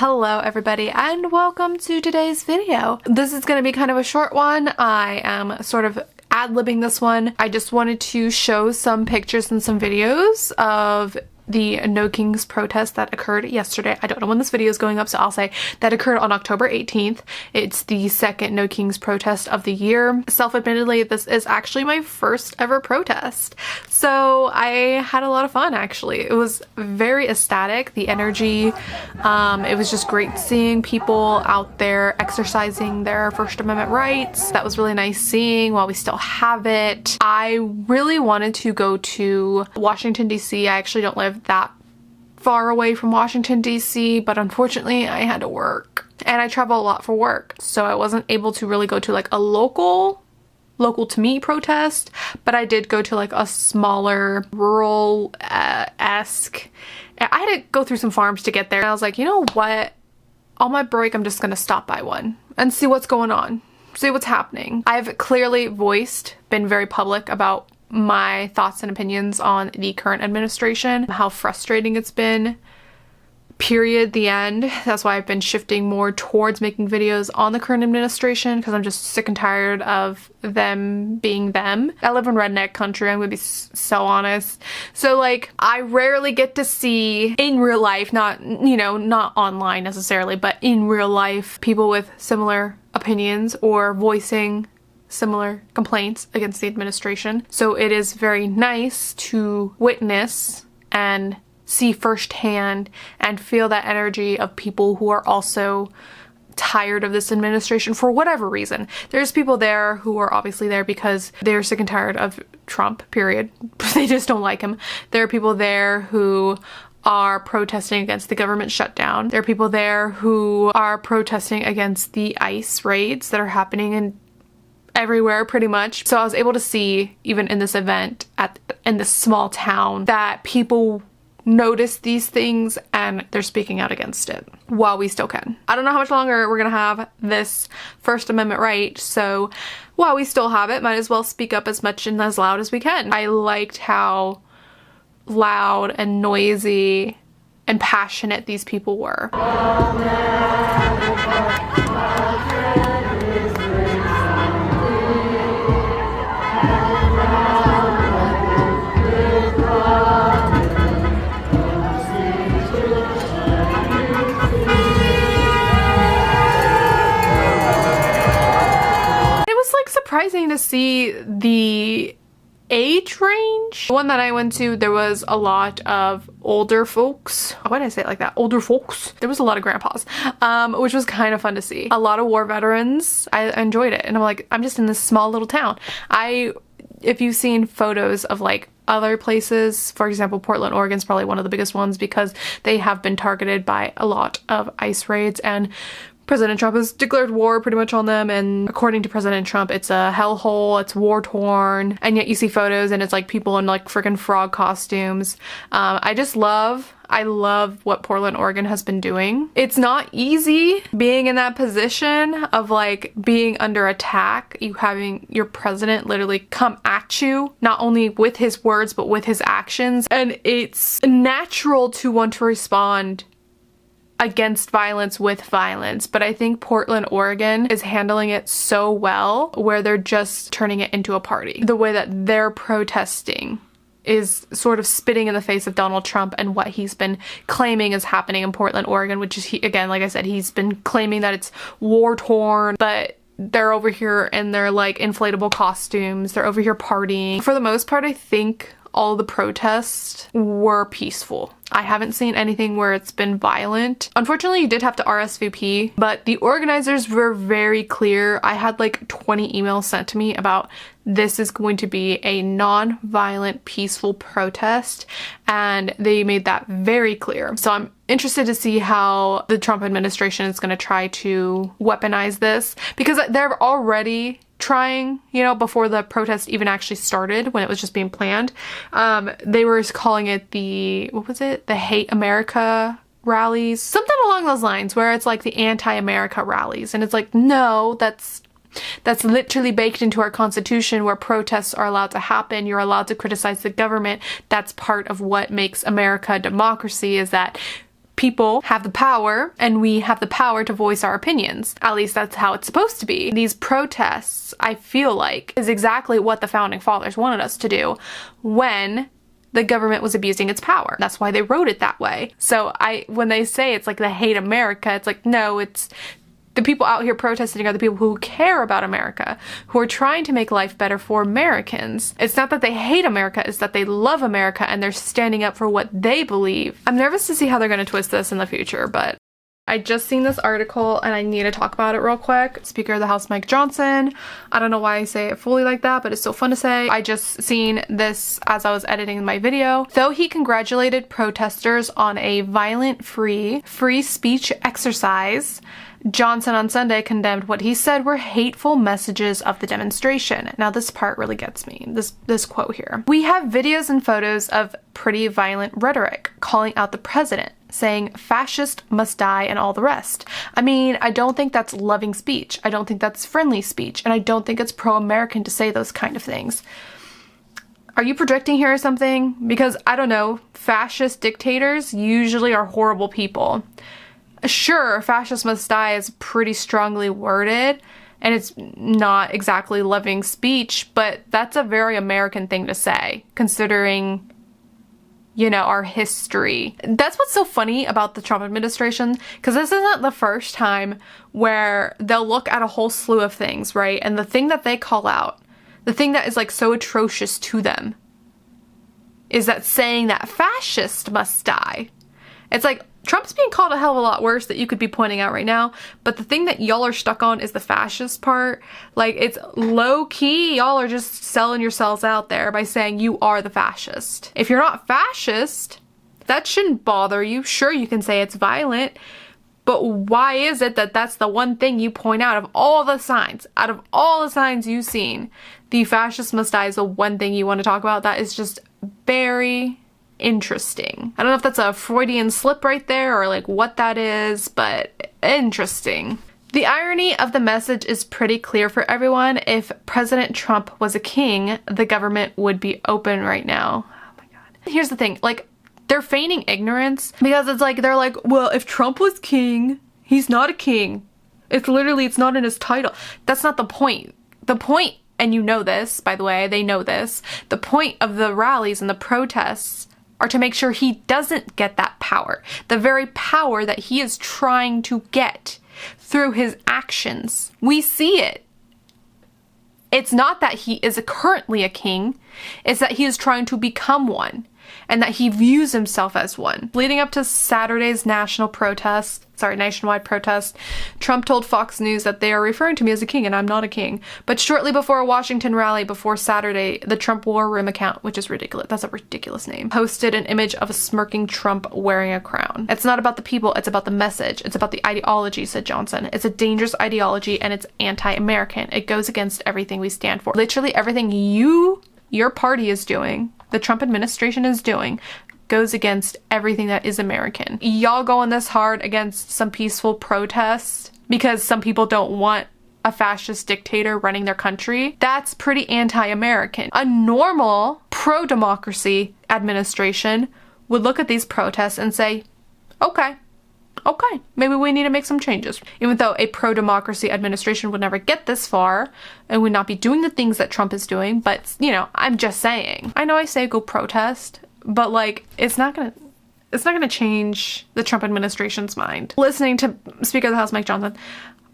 Hello everybody and welcome to today's video. This is going to be kind of a short one. I am sort of ad-libbing this one. I just wanted to show some pictures and some videos of the No Kings protest that occurred yesterday. I don't know when this video is going up, so I'll say that occurred on October 18th. It's the second No Kings protest of the year. Self-admittedly, this is actually my first ever protest. So I had a lot of fun actually. It was very ecstatic, the energy. It was just great seeing people out there exercising their First Amendment rights. That was really nice seeing while we still have it. I really wanted to go to Washington, D.C. I actually don't live that far away from Washington, D.C., but unfortunately I had to work. And I travel a lot for work, so I wasn't able to really go to like a local to me protest, but I did go to like a smaller rural-esque. I had to go through some farms to get there. And I was like, you know what? On my break, I'm just gonna stop by one and see what's going on, see what's happening. I've clearly been very public about my thoughts and opinions on the current administration, how frustrating it's been, period, the end. That's why I've been shifting more towards making videos on the current administration, because I'm just sick and tired of them being them. I live in redneck country, I'm gonna be so honest. So like, I rarely get to see in real life, not, you know, not online necessarily, but in real life, people with similar opinions or voicing similar complaints against the administration. So it is very nice to witness and see firsthand and feel that energy of people who are also tired of this administration for whatever reason. There's people there who are obviously there because they're sick and tired of Trump, period. They just don't like him. There are people there who are protesting against the government shutdown. There are people there who are protesting against the ICE raids that are happening in everywhere pretty much. So I was able to see, even in this event in this small town, that people notice these things and they're speaking out against it while we still can. I don't know how much longer we're gonna have this First Amendment right, so while we still have it, might as well speak up as much and as loud as we can. I liked how loud and noisy and passionate these people were. Surprising to see the age range. The one that I went to, there was a lot of older folks. Why did I say it like that? Older folks. There was a lot of grandpas, which was kind of fun to see. A lot of war veterans. I enjoyed it. And I'm like, I'm just in this small little town. If you've seen photos of like other places, for example, Portland, Oregon is probably one of the biggest ones because they have been targeted by a lot of ICE raids, and President Trump has declared war pretty much on them, and according to President Trump, it's a hellhole, it's war-torn, and yet you see photos and it's like people in like freaking frog costumes. I love what Portland, Oregon has been doing. It's not easy being in that position of like being under attack, you having your president literally come at you, not only with his words, but with his actions. And it's natural to want to respond against violence with violence, but I think Portland, Oregon is handling it so well, where they're just turning it into a party. The way that they're protesting is sort of spitting in the face of Donald Trump and what he's been claiming is happening in Portland, Oregon, which is, again, like I said, he's been claiming that it's war-torn, but they're over here in their like inflatable costumes, they're over here partying. For the most part, I think all the protests were peaceful. I haven't seen anything where it's been violent. Unfortunately, you did have to RSVP, but the organizers were very clear. I had like 20 emails sent to me about this is going to be a non-violent, peaceful protest, and they made that very clear. So I'm interested to see how the Trump administration is going to try to weaponize this, because they're already trying, you know, before the protest even actually started, when it was just being planned, they were calling it the Hate America rallies, something along those lines, where it's like the anti-America rallies. And it's like, no, that's literally baked into our Constitution, where protests are allowed to happen. You're allowed to criticize the government. That's part of what makes America a democracy, is that people have the power and we have the power to voice our opinions. At least that's how it's supposed to be. These protests, I feel like, is exactly what the founding fathers wanted us to do when the government was abusing its power. That's why they wrote it that way. So when they say it's like they hate America, it's like, no, it's the people out here protesting are the people who care about America, who are trying to make life better for Americans. It's not that they hate America, it's that they love America and they're standing up for what they believe. I'm nervous to see how they're going to twist this in the future, but I just seen this article and I need to talk about it real quick. Speaker of the House Mike Johnson. I don't know why I say it fully like that, but it's still fun to say. I just seen this as I was editing my video. Though he congratulated protesters on a violent-free free speech exercise, Johnson on Sunday condemned what he said were hateful messages of the demonstration. Now this part really gets me, this quote here. "We have videos and photos of pretty violent rhetoric, calling out the president, saying fascist must die and all the rest. I mean, I don't think that's loving speech. I don't think that's friendly speech. And I don't think it's pro-American to say those kind of things." Are you projecting here or something? Because I don't know, fascist dictators usually are horrible people. Sure, fascist must die is pretty strongly worded, and it's not exactly loving speech, but that's a very American thing to say, considering, you know, our history. That's what's so funny about the Trump administration, because this isn't the first time where they'll look at a whole slew of things, right? And the thing that they call out, the thing that is like so atrocious to them, is that saying that fascist must die. It's like, Trump's being called a hell of a lot worse that you could be pointing out right now, but the thing that y'all are stuck on is the fascist part. Like, it's low-key, y'all are just selling yourselves out there by saying you are the fascist. If you're not fascist, that shouldn't bother you. Sure, you can say it's violent, but why is it that that's the one thing you point out of all the signs? Out of all the signs you've seen, the fascist must die is the one thing you want to talk about? That is just very interesting. I don't know if that's a Freudian slip right there or like what that is, but interesting. The irony of the message is pretty clear for everyone. If President Trump was a king, the government would be open right now. Oh my God. Here's the thing, like, they're feigning ignorance because it's like, they're like, well, if Trump was king, he's not a king. It's literally, it's not in his title. That's not the point. The point, and you know this, by the way, they know this, the point of the rallies and the protests are to make sure he doesn't get that power. The very power that he is trying to get through his actions. We see it. It's not that he is currently a king, it's that he is trying to become one, and that he views himself as one. Leading up to Saturday's nationwide protest, Trump told Fox News that they are referring to me as a king and I'm not a king. But shortly before a Washington rally before Saturday, the Trump War Room account, which is ridiculous, that's a ridiculous name, posted an image of a smirking Trump wearing a crown. "It's not about the people, it's about the message. It's about the ideology," said Johnson. "It's a dangerous ideology and it's anti-American. It goes against everything we stand for." Literally everything your party is doing, the Trump administration is doing, goes against everything that is American. Y'all going this hard against some peaceful protests because some people don't want a fascist dictator running their country? That's pretty anti-American. A normal pro-democracy administration would look at these protests and say, okay, maybe we need to make some changes. Even though a pro-democracy administration would never get this far and would not be doing the things that Trump is doing, but, you know, I'm just saying. I know I say go protest, but like, it's not gonna change the Trump administration's mind. Listening to Speaker of the House Mike Johnson,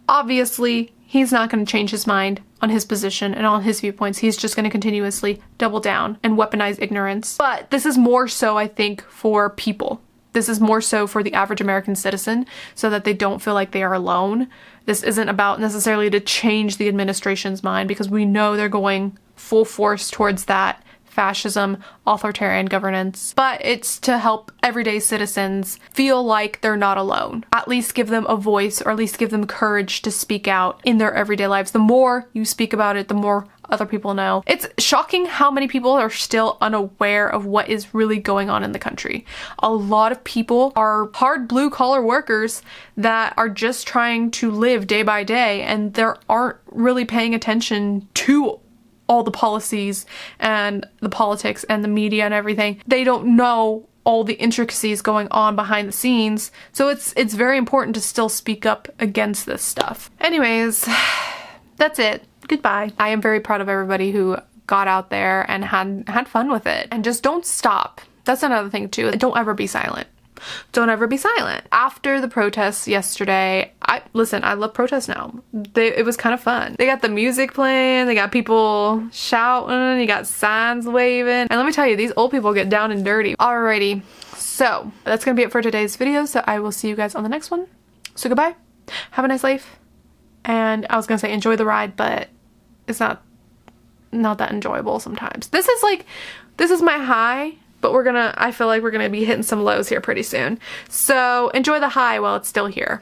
obviously he's not gonna change his mind on his position and on his viewpoints. He's just gonna continuously double down and weaponize ignorance. But this is more so, I think, for people. This is more so for the average American citizen so that they don't feel like they are alone. This isn't about necessarily to change the administration's mind because we know they're going full force towards that fascism, authoritarian governance, but it's to help everyday citizens feel like they're not alone. At least give them a voice, or at least give them courage to speak out in their everyday lives. The more you speak about it, the more other people know. It's shocking how many people are still unaware of what is really going on in the country. A lot of people are hard blue collar workers that are just trying to live day by day, and they aren't really paying attention to all the policies and the politics and the media and everything. They don't know all the intricacies going on behind the scenes. So it's very important to still speak up against this stuff. Anyways, that's it. Goodbye. I am very proud of everybody who got out there and had fun with it. And just don't stop. That's another thing too. Don't ever be silent. Don't ever be silent. After the protests yesterday, I love protests now. It was kind of fun. They got the music playing, they got people shouting, you got signs waving. And let me tell you, these old people get down and dirty. Alrighty, so that's gonna be it for today's video. So I will see you guys on the next one. So goodbye, have a nice life. And I was gonna say enjoy the ride, but it's not that enjoyable sometimes. This is my high. But I feel like we're gonna be hitting some lows here pretty soon. So enjoy the high while it's still here.